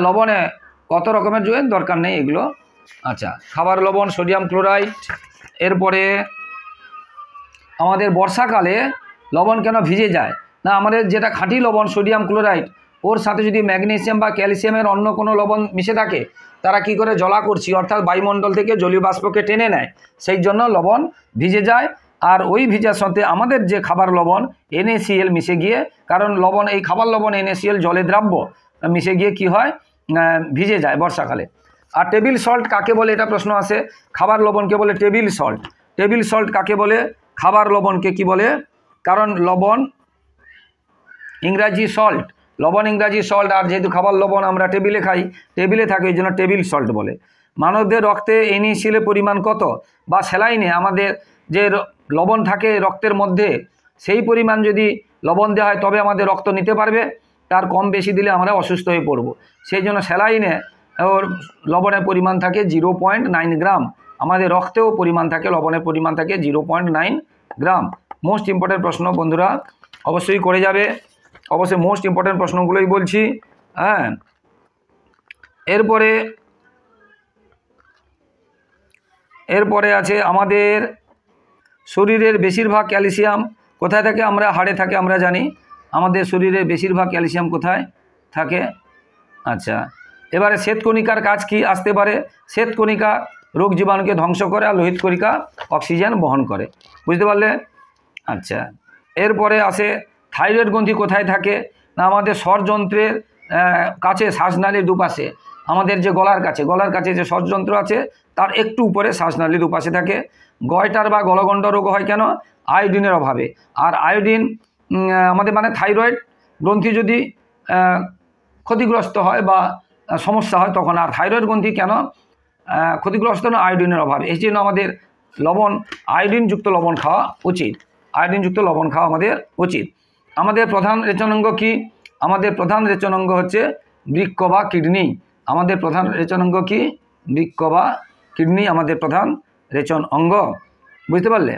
লবণে কত রকমের জয়ের দরকার নেই এগুলো। আচ্ছা, খাবার লবণ সোডিয়াম ক্লোরাইড। এরপরে আমাদের বর্ষাকালে লবণ কেন ভিজে যায়, না আমাদের যেটা খাঁটি লবণ সোডিয়াম ক্লোরাইড, ওর সাথে যদি ম্যাগনেসিয়াম বা ক্যালসিয়ামের অন্য কোনো লবণ মিশে থাকে, তারা কি করে জলাকর্ষী অর্থাৎ বায়ুমণ্ডল থেকে জলীয় বাষ্পকে টেনে নেয়, সেই জন্য লবণ ভিজে যায়। আর ওই ভিজার সাথে আমাদের যে খাবার লবণ NaCl মিশে গিয়ে, কারণ লবণ এই খাবার লবণ NaCl জলে দ্রাব্য, মিশে গিয়ে কি হয়, ভিজে যায় বর্ষাকালে। আর টেবিল সল্ট কাকে বলে, এটা প্রশ্ন আসে, খাবার লবণকে বলে টেবিল সল্ট কাকে বলে, খাবার লবণকে কি বলে, কারণ লবণ ইংরাজি সল্ট, আর যেহেতু খাবার লবণ আমরা টেবিলে খাই, টেবিলে থাকে, এই জন্য টেবিল সল্ট বলে। মানবদের রক্তে NaCl পরিমাণ কত, বা স্যালাইনে আমাদের যে লবণ থাকে রক্তের মধ্যে, সেই পরিমাণ যদি লবণ দেওয়া হয় তবে আমাদের রক্ত নিতে পারবে, তার কম বেশি দিলে আমরা অসুস্থ হয়ে পড়ব। সেই জন্য স্যালাইনে ওর লবণের পরিমাণ থাকে 0.9 গ্রাম, আমাদের রক্তেও পরিমাণ থাকে, লবণের পরিমাণ থাকে 0.9 গ্রাম। মোস্ট ইম্পর্ট্যান্ট প্রশ্ন বন্ধুরা, অবশ্যই করে যাবে, অবশ্যই মোস্ট ইম্পর্ট্যান্ট প্রশ্নগুলোই বলছি। হ্যাঁ, এরপরে আছে আমাদের শরীরের বেশিরভাগ ক্যালসিয়াম কোথায় থাকে, আমরা হাড়ে থাকে, আমরা জানি আমাদের শরীরের বেশিরভাগ ক্যালসিয়াম কোথায় থাকে। আচ্ছা, এবারে শ্বেতকণিকার কাজ কি আসতে পারে, শ্বেতকণিকা রোগ জীবাণুকে ধ্বংস করে, আর লোহিত কণিকা অক্সিজেন বহন করে, বুঝতে পারলে। আচ্ছা, এরপরে আসে থাইরয়েড গ্রন্থি কোথায় থাকে, না আমাদের স্বরযন্ত্রের কাছে, শ্বাসনালীর দুপাশে, আমাদের যে গলার কাছে যে স্বরযন্ত্র আছে তার একটু উপরে শ্বাসনালীর দুপাশে থাকে। গয়টার বা গলগণ্ড রোগ হয় কেন, আয়োডিনের অভাবে। আর আয়োডিন আমাদের মানে থাইরয়েড গ্রন্থি যদি ক্ষতিগ্রস্ত হয় বা সমস্যা হয় তখন। আর থাইরয়েড গ্রন্থি কেন ক্ষতিগ্রস্ত, না আয়োডিনের অভাবে, এই জন্য আমাদের আয়োডিনযুক্ত লবণ খাওয়া উচিত, আমাদের উচিত। আমাদের প্রধান রেচনাঙ্গ কি, আমাদের প্রধান রেচনাঙ্গ হচ্ছে বৃক্ক বা কিডনি, আমাদের প্রধান রেচনাঙ্গ কি, বৃক্ক বা কিডনি আমাদের প্রধান রেচন অঙ্গ, বুঝতে পারলে।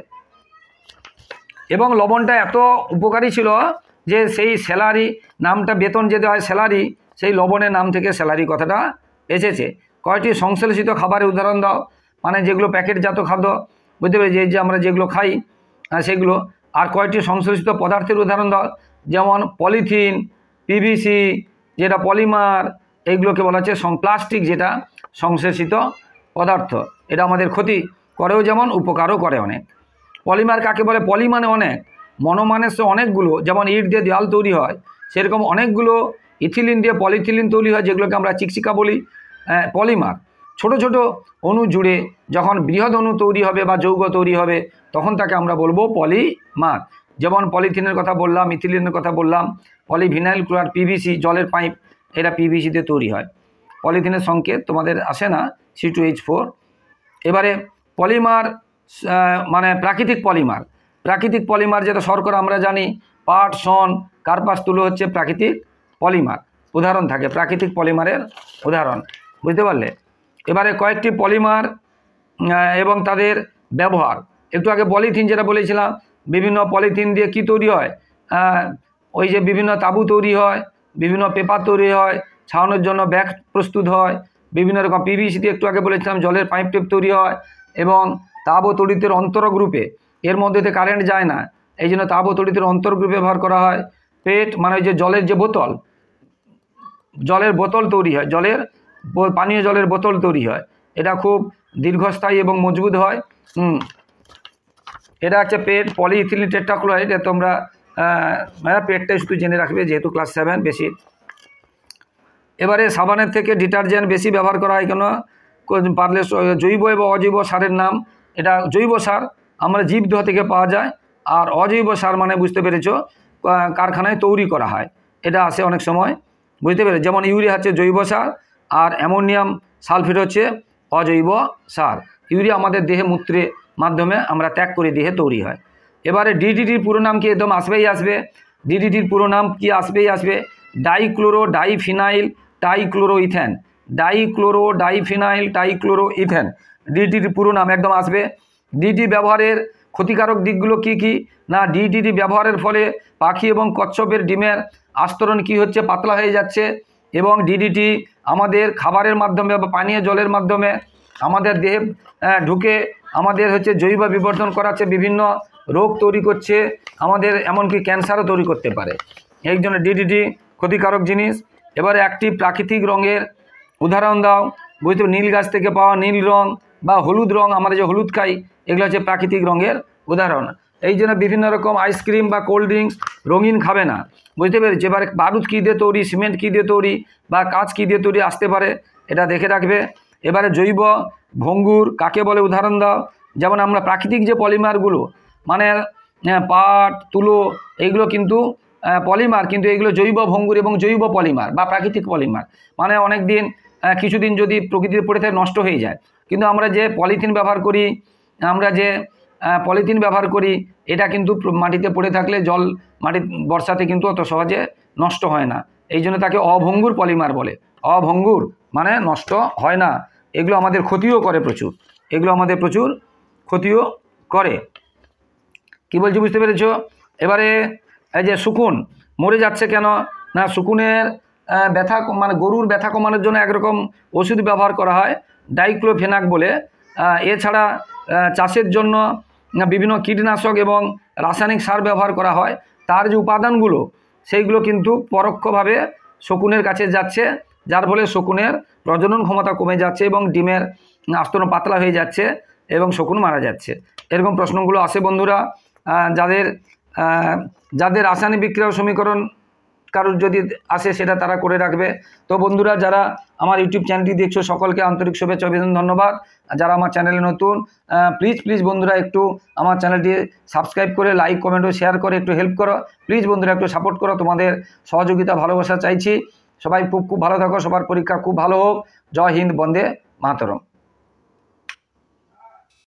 এবং লবণটা এত উপকারী ছিল যে সেই স্যালারি নামটা, বেতন যে দেওয়া হয় স্যালারি, সেই লবণের নাম থেকে স্যালারি কথাটা এসেছে। কয়টি সংশ্লেষিত খাবারের উদাহরণ দাও, মানে যেগুলো প্যাকেটজাত খাদ্য, বুঝতে পারি, যে আমরা যেগুলো খাই সেগুলো। আর কয়টি সংশ্লেষিত পদার্থের উদাহরণ দাও, যেমন পলিথিন, PVC যেটা পলিমার, এইগুলোকে বলা হচ্ছে প্লাস্টিক, যেটা সংশ্লেষিত পদার্থ, এটা আমাদের ক্ষতি করেও যেমন উপকারও করে অনেক। পলিমার কাকে বলে, পলি মানে অনেক, মনো মানে অনেকগুলো, যেমন ইট দিয়ে দেওয়াল তৈরি হয়, সেরকম অনেকগুলো ইথিলিন দিয়ে পলিথিলিন তৈরি হয়, যেগুলোকে আমরা চিকচিকা বলি, পলিমার। ছোট ছোট অণু জুড়ে যখন বৃহৎ অণু তৈরি হবে বা যৌগ তৈরি হবে, তখন তাকে আমরা বলবো পলিমার। যেমন পলিথিনের কথা বললাম, ইথিলিনের কথা বললাম, পলিভিনাইল ক্লোরাইড, PVC জলের পাইপ, এটা PVC দিয়ে তৈরি হয়। পলিথিনের সংকেত তোমাদের আসে না, C2H4। এবারে পলিমার মানে প্রাকৃতিক পলিমার। প্রাকৃতিক পলিমার যেটা শর্করা আমরা জানি, পাট, শন, কার্পাস, তুলো হচ্ছে প্রাকৃতিক পলিমার উদাহরণ থাকে, প্রাকৃতিক পলিমারের উদাহরণ। বুঝতে পারলে? এবারে কয়েকটি পলিমার এবং তাদের ব্যবহার। একটু আগে পলিথিন যেটা বলেছিলাম, বিভিন্ন পলিথিন দিয়ে কি তৈরি হয়, ওই যে বিভিন্ন তাঁবু তৈরি হয়, বিভিন্ন পেপার তৈরি হয়, ছাড়ানোর জন্য ব্যাগ প্রস্তুত হয়, বিভিন্ন রকম পিভিসি দিয়ে একটু আগে বলেছিলাম জলের পাইপ টেপ তৈরি হয়, এবং তাপ ও তড়িতের অন্তরক রূপে, এর মধ্যে কারেন্ট যায় না, এই জন্য তাপ ও তড়িতের অন্তরক রূপে ব্যবহার করা হয়। পেট মানে ওই যে জলের যে বোতল, জলের বোতল তৈরি হয়, জলের পানীয় জলের বোতল তৈরি হয়, এটা খুব দীর্ঘস্থায়ী এবং মজবুত হয়। এটা হচ্ছে পেট, পলিইথিলিন টেট্রাক্লোরাইড। তোমরা পেটটা শুধু জেনে রাখবে যেহেতু ক্লাস 7 বেশি। এবারে সাবানের থেকে ডিটারজেন্ট বেশি ব্যবহার করা হয় কেন? পারলে জৈব এবং অজৈব সারের নাম। এটা জৈব সার আমরা জীবদেহ থেকে পাওয়া যায়, আর অজৈব সার মানে বুঝতে পেরেছো কারখানায় তৈরি করা হয়, এটা আসে অনেক সময়। বুঝতে পেরে? যেমন ইউরিয়া হচ্ছে জৈব সার, আর অ্যামোনিয়াম সালফেট হচ্ছে অজৈব সার। ইউরিয়া আমাদের দেহে মূত্রের মাধ্যমে আমরা ত্যাগ করে দেহে তৈরি হয়। এবারে ডিডিটির পুরো নাম কি? একদম আসবেই আসবে, ডিডিটির পুরো নাম কি? আসবেই আসবে, ডাইক্লোরো ডাইফিনাইল টাইক্লোরোইথেন। ডাইক্লোরো ডাইফিনাইল টাইক্লোরোইথেন ডিডিটির পুরো নাম একদম আসবে। ডিডি ব্যবহারের ক্ষতিকারক দিকগুলো কি কি? না, ডিডিটি ব্যবহারের ফলে পাখি এবং কচ্ছপের ডিমের আস্তরণ কি হচ্ছে? পাতলা হয়ে যাচ্ছে। এবং ডিডিটি আমাদের খাবারের মাধ্যমে বা পানীয় জলের মাধ্যমে আমাদের দেহে ঢুকে আমাদের হচ্ছে জৈব বিবর্ধন করাচ্ছে, বিভিন্ন রোগ তৈরি করছে, আমাদের এমনকি ক্যান্সারও তৈরি করতে পারে। এই জন্য ডিডিটি ক্ষতিকারক জিনিস। এবারে একটি প্রাকৃতিক রঙের উদাহরণ দাও। বুঝতে, নীল গাছ থেকে পাওয়া নীল রং বা হলুদ রং, আমরা যে হলুদ খাই, এগুলো হচ্ছে প্রাকৃতিক রঙের উদাহরণ। এই জন্য বিভিন্ন রকম আইসক্রিম বা কোল্ড ড্রিঙ্কস রঙিন খাবে না। বুঝতে পেরেছি? এবারে বারুদ কী দিয়ে তৈরি, সিমেন্ট কী দিয়ে তৈরি, বা কাঁচ কী দিয়ে তৈরি আসতে পারে, এটা দেখে রাখবে। এবারে জৈব ভঙ্গুর কাকে বলে উদাহরণ দাও। যেমন আমরা প্রাকৃতিক যে পলিমারগুলো, মানে পাট, তুলো, এইগুলো কিন্তু পলিমার, কিন্তু এগুলো জৈব ভঙ্গুর এবং জৈব পলিমার বা প্রাকৃতিক পলিমার। মানে অনেক দিন কিছুদিন যদি প্রকৃতির পড়ে থাকে নষ্ট হয়ে যায়, কিন্তু আমরা যে পলিথিন ব্যবহার করি, এটা কিন্তু মাটিতে পড়ে থাকলে জল মাটি বর্ষাতে কিন্তু অত সহজে নষ্ট হয় না, এই জন্য তাকে অভঙ্গুর পলিমার বলে। অভঙ্গুর মানে নষ্ট হয় না, এগুলো আমাদের ক্ষতিও করে প্রচুর, এগুলো আমাদের প্রচুর ক্ষতিও করে। কি বলছি বুঝতে পেরেছ? এবারে এই যে শকুন মরে যাচ্ছে কেন? না, শকুনের ব্যথা মানে গরুর ব্যথা কমানোর জন্য একরকম ওষুধ ব্যবহার করা হয় ডাইক্লোফেনাক বলে। এছাড়া চাষের জন্য বিভিন্ন কীটনাশক এবং রাসায়নিক সার ব্যবহার করা হয়। তার যে উপাদানগুলো সেইগুলো কিন্তু পরোক্ষভাবে শকুনের কাছে যাচ্ছে, যার ফলে শকুনের প্রজনন ক্ষমতা কমে যাচ্ছে এবং ডিমের আস্তরণ পাতলা হয়ে যাচ্ছে এবং শকুন মারা যাচ্ছে। এরকম প্রশ্নগুলো আসে বন্ধুরা। যাদের রাসায়নিক বিক্রিয়া সমীকরণ কারোর যদি আসে সেটা তারা করে রাখবে। তো বন্ধুরা, যারা আমার ইউটিউব চ্যানেলটি দেখছো সকলকে আন্তরিক শুভেচ্ছা অভিনন্দন, ধন্যবাদ। যারা আমার চ্যানেলে নতুন, প্লিজ বন্ধুরা একটু আমার চ্যানেলটি সাবস্ক্রাইব করে লাইক কমেন্ট ও শেয়ার করে একটু হেল্প করো। প্লিজ বন্ধুরা একটু সাপোর্ট করো, তোমাদের সহযোগিতা ভালোবাসা চাইছি। সবাই খুব ভালো থাকো, সবার পরীক্ষা খুব ভালো হোক। জয় হিন্দ, বন্দে মাতরম।